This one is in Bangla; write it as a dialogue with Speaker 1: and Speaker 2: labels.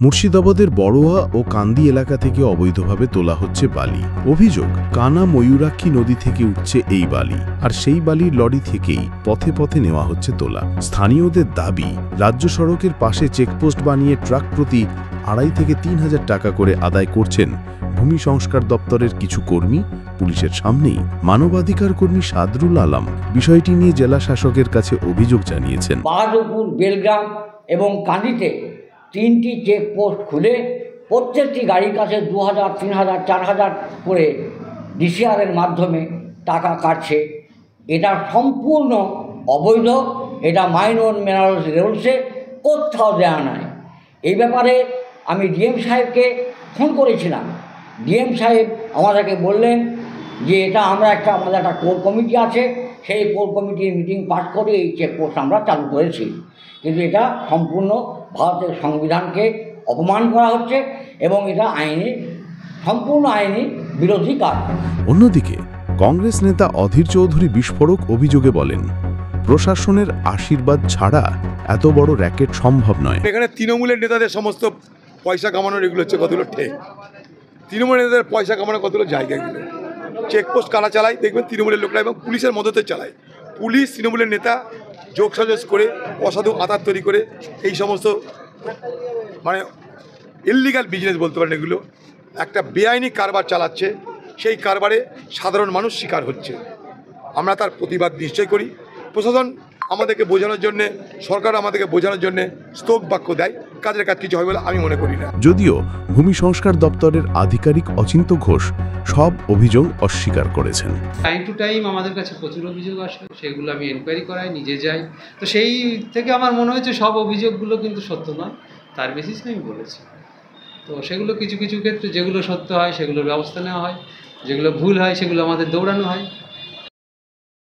Speaker 1: মুর্শিদাবাদের বড়োয়া ও কান্দি এলাকা থেকে অবৈধভাবে তোলা হচ্ছে বালি। অভিযোগ, কানা ময়ূরাক্ষী নদী থেকে উঠছে এই বালি, আর সেই বালির লরি থেকেই পথে পথে নেওয়া হচ্ছে তোলা। স্থানীয়দের দাবি, রাজ্য সড়কের পাশে চেকপোস্ট বানিয়ে ট্রাক প্রতি 2,500 থেকে 3,000 টাকা করে আদায় করছেন ভূমি সংস্কার দপ্তরের কিছু কর্মী। পুলিশের সামনেই মানবাধিকার কর্মী সাদরুল আলম বিষয়টি নিয়ে জেলা শাসকের কাছে অভিযোগ জানিয়েছেন।
Speaker 2: বাহাদুরপুর, বেলগ্রাম এবং কান্দিতে 3টি চেকপোস্ট খুলে প্রত্যেকটি গাড়ির কাছে 2,000, 3,000, 4,000 করে ডিসিআরের মাধ্যমে টাকা কাটছে। এটা সম্পূর্ণ অবৈধ। এটা মাইনর মিনারেলস রুলসে কোথাও দেওয়া নাই। এই ব্যাপারে আমি ডিএম সাহেবকে ফোন করেছিলাম। ডিএম সাহেব আমাদেরকে বললেন যে আমাদের একটা কোর কমিটি আছে, সেই কোর কমিটির মিটিং পাস করে এই চেকপোস্ট আমরা চালু করেছি। কিন্তু এটা সম্পূর্ণ ভারতের সংবিধানকে অপমান করা হচ্ছে এবং এটা সম্পূর্ণ আইনি বিরোধী কাজ।
Speaker 1: অন্যদিকে কংগ্রেস নেতা অধীর চৌধুরী বিস্ফোরক অভিযোগে বলেন, প্রশাসনের আশীর্বাদ ছাড়া এত বড় র্যাকেট সম্ভব নয়।
Speaker 3: এখানে তৃণমূলের নেতাদের সমস্ত পয়সা কামানোর এগুলো হচ্ছে কতগুলো ঠেক। তৃণমূলের নেতাদের পয়সা কামানোর কতগুলো জায়গাগুলো চেকপোস্ট কারা চালায় দেখবেন তৃণমূলের লোকরা, এবং পুলিশের মদতে চালায়। পুলিশ তৃণমূলের নেতা যোগসাজশ করে অসাধু আধার তৈরি করে এই সমস্ত মানে ইললিগাল বিজনেস বলতে পারেন, এগুলো একটা বেআইনি কারবার চালাচ্ছে। সেই কারবারে সাধারণ মানুষ শিকার হচ্ছে। আমরা তার প্রতিবাদ নিশ্চয় করি। প্রশাসন আমাদেরকে বোঝানোর জন্যে, সরকার আমাদেরকে বোঝানোর জন্যে স্তোক বাক্য দেয়, কাজের কাজ কিছু হয় বলে আমি মনে করি না।
Speaker 1: যদিও ভূমি সংস্কার দপ্তরের আধিকারিক অচিন্ত ঘোষ সব অভিযোগ অস্বীকার করেছেন।
Speaker 4: টাইম টু টাইম আমাদের কাছে প্রচুর অভিযোগ আসে, সেগুলো আমি এনকোয়ারি করাই, নিজে যাই। তো সেই থেকে আমার মনে হয়েছে সব অভিযোগগুলো কিন্তু সত্য নয়, তার বেসিসে আমি বলেছি। তো সেগুলো কিছু কিছু ক্ষেত্রে যেগুলো সত্য হয় সেগুলোর ব্যবস্থা নেওয়া হয়, যেগুলো ভুল হয় সেগুলো আমাদের দৌড়ানো হয়।